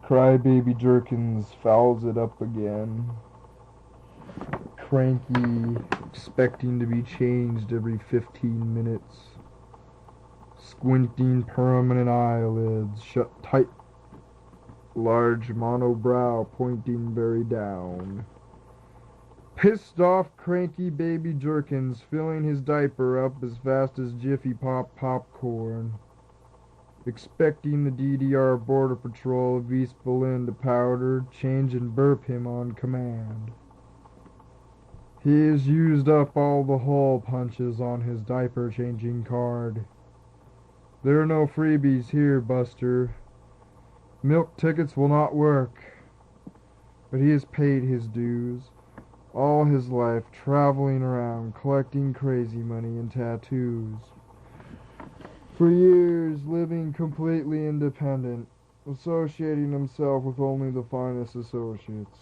Crybaby Jerkins fouls it up again. Cranky, expecting to be changed every 15 minutes. Squinting permanent eyelids, shut tight. Large monobrow pointing very down. Pissed off cranky baby Jerkins, filling his diaper up as fast as Jiffy Pop popcorn. Expecting the DDR Border Patrol of East Berlin to powder, change and burp him on command. He has used up all the hole punches on his diaper changing card. There are no freebies here, Buster. Milk tickets will not work. But he has paid his dues. All his life traveling around collecting crazy money and tattoos. For years living completely independent, associating himself with only the finest associates.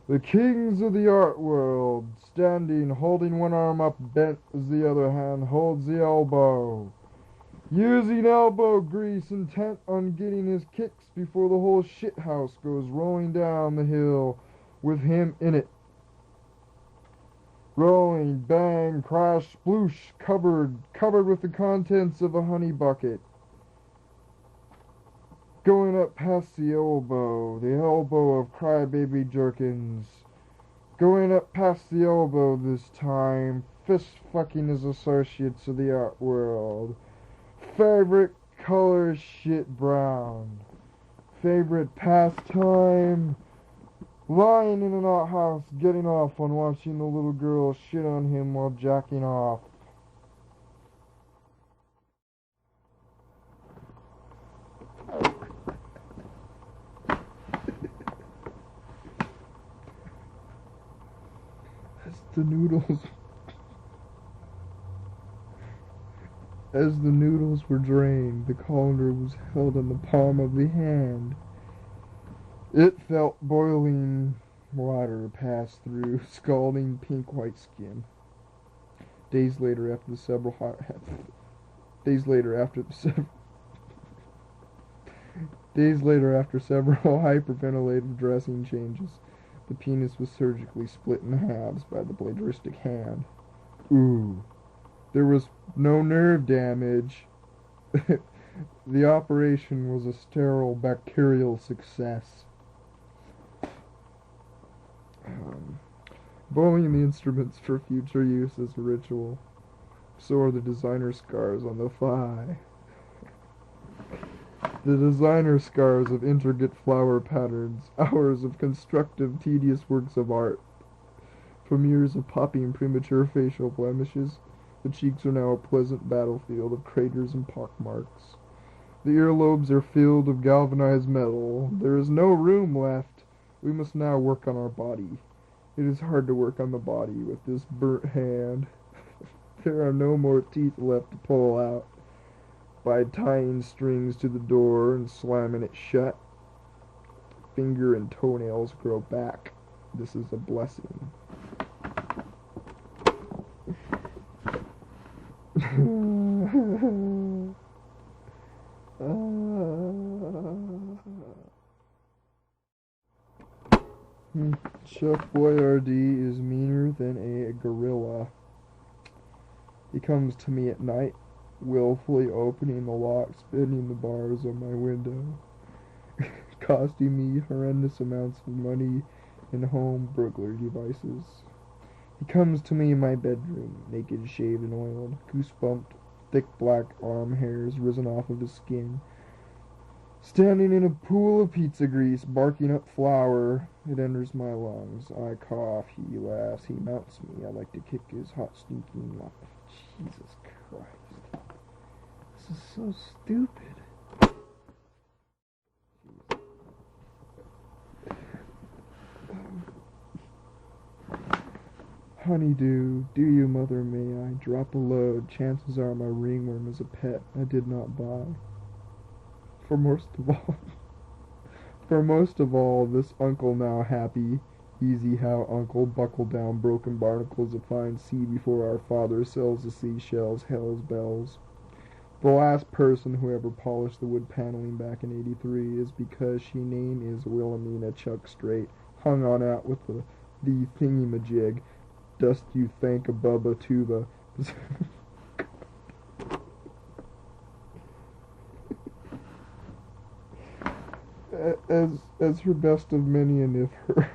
The kings of the art world, standing, holding one arm up bent as the other hand holds the elbow. Using elbow grease, intent on getting his kicks before the whole shithouse goes rolling down the hill with him in it. Rolling, bang, crash, sploosh, covered with the contents of a honey bucket. Going up past the elbow of Crybaby Jerkins. Going up past the elbow this time, fist fucking his associates of the art world. Favorite color shit brown. Favorite pastime, lying in an outhouse getting off on watching the little girl shit on him while jacking off. As the noodles were drained, the colander was held in the palm of the hand. It felt boiling water pass through scalding pink-white skin. Days later, after several hyperventilative dressing changes, the penis was surgically split in halves by the bladristic hand. Ooh. There was no nerve damage. The operation was a sterile bacterial success. Bowing the instruments for future use as a ritual. So are the designer scars on the thigh. The designer scars of intricate flower patterns, hours of constructive, tedious works of art. From years of popping premature facial blemishes, the cheeks are now a pleasant battlefield of craters and pockmarks. The earlobes are filled of galvanized metal. There is no room left. We must now work on our body. It is hard to work on the body with this burnt hand. There are no more teeth left to pull out. By tying strings to the door and slamming it shut, finger and toenails grow back. This is a blessing. Chef Boyardee is meaner than a gorilla. He comes to me at night, willfully opening the lock, spinning the bars on my window, costing me horrendous amounts of money in home burglary devices. He comes to me in my bedroom, naked, shaved, and oiled, goose-bumped, thick black arm hairs risen off of his skin, standing in a pool of pizza grease, barking up flour. It enters my lungs. I cough. He laughs. He mounts me. I like to kick his hot, stinking life. Jesus Christ. This is so stupid. Honeydew, do you, mother, may I drop a load? Chances are my ringworm is a pet I did not buy. For most of all, this uncle now happy, easy how uncle buckle down broken barnacles of fine sea before our father sells the seashells, hell's bells. The last person who ever polished the wood paneling back in '83 is because she name is Wilhelmina Chuck Straight, hung on out with the thingy-majig. Dust you thank a bubba tuba. as her best of many, and if her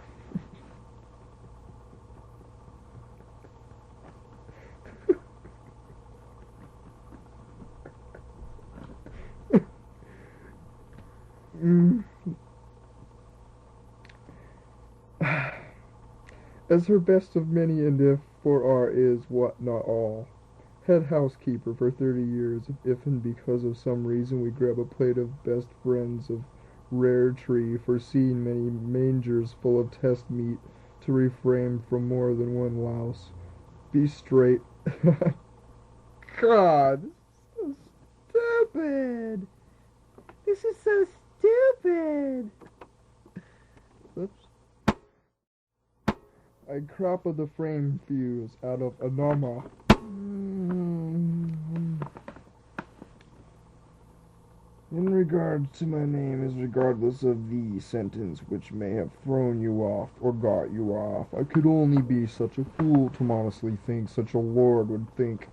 as her best of many, and if for our is what not all. Head housekeeper for 30 years, if and because of some reason we grab a plate of best friends of rare tree, foreseeing many mangers full of test meat, to refrain from more than one louse. Be straight. God, so stupid. This is so stupid. Oops. I crop of the frame fuse out of Anoma. In regard to my name is regardless of the sentence which may have thrown you off or got you off. I could only be such a fool to honestly think such a lord would think.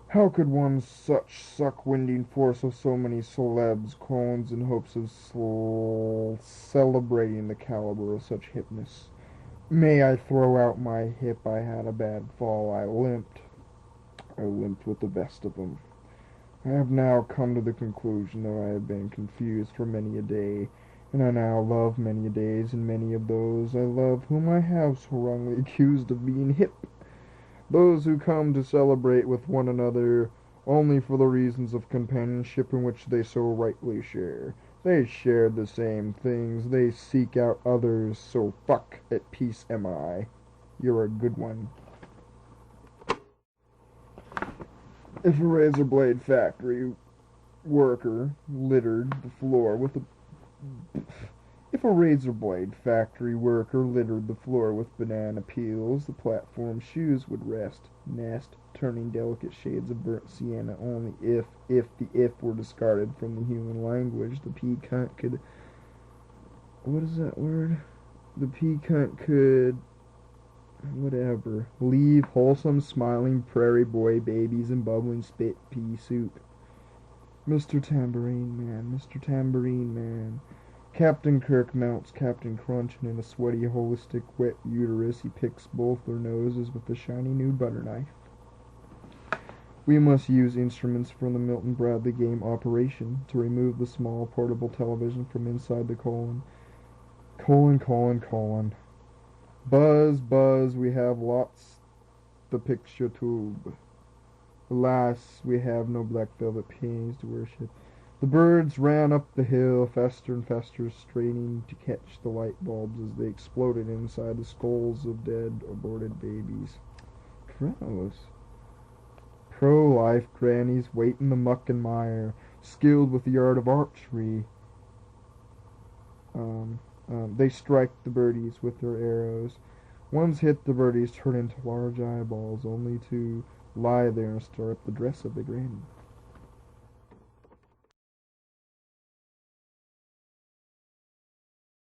How could one such suck-winding force of so many celebs, clones, in hopes of celebrating the caliber of such hipness? May I throw out my hip? I had a bad fall. I limped with the best of them. I have now come to the conclusion that I have been confused for many a day, and I now love many a days, and many of those I love whom I have so wrongly accused of being hip. Those who come to celebrate with one another only for the reasons of companionship in which they so rightly share. They share the same things, they seek out others, so fuck at peace am I. You're a good one. If a razor blade factory worker littered the floor with banana peels, the platform shoes would rest, nest, turning delicate shades of burnt sienna. Only if the if were discarded from the human language, the pea cunt could. What is that word? The pea cunt could. Whatever. Leave wholesome, smiling prairie boy babies and bubbling spit pea soup. Mr. Tambourine Man. Captain Kirk mounts Captain Crunch, and in a sweaty, holistic, wet uterus, he picks both their noses with the shiny new butter knife. We must use instruments from the Milton Bradley game Operation to remove the small portable television from inside the colon. Buzz, we have lots the picture tube. Alas, we have no black velvet peonies to worship. The birds ran up the hill, faster and faster, straining to catch the light bulbs as they exploded inside the skulls of dead, aborted babies. Gross. Pro-life grannies wait in the muck and mire, skilled with the art of archery. They strike the birdies with their arrows. Ones hit, the birdies turn into large eyeballs, only to lie there and stir up the dress of the granny.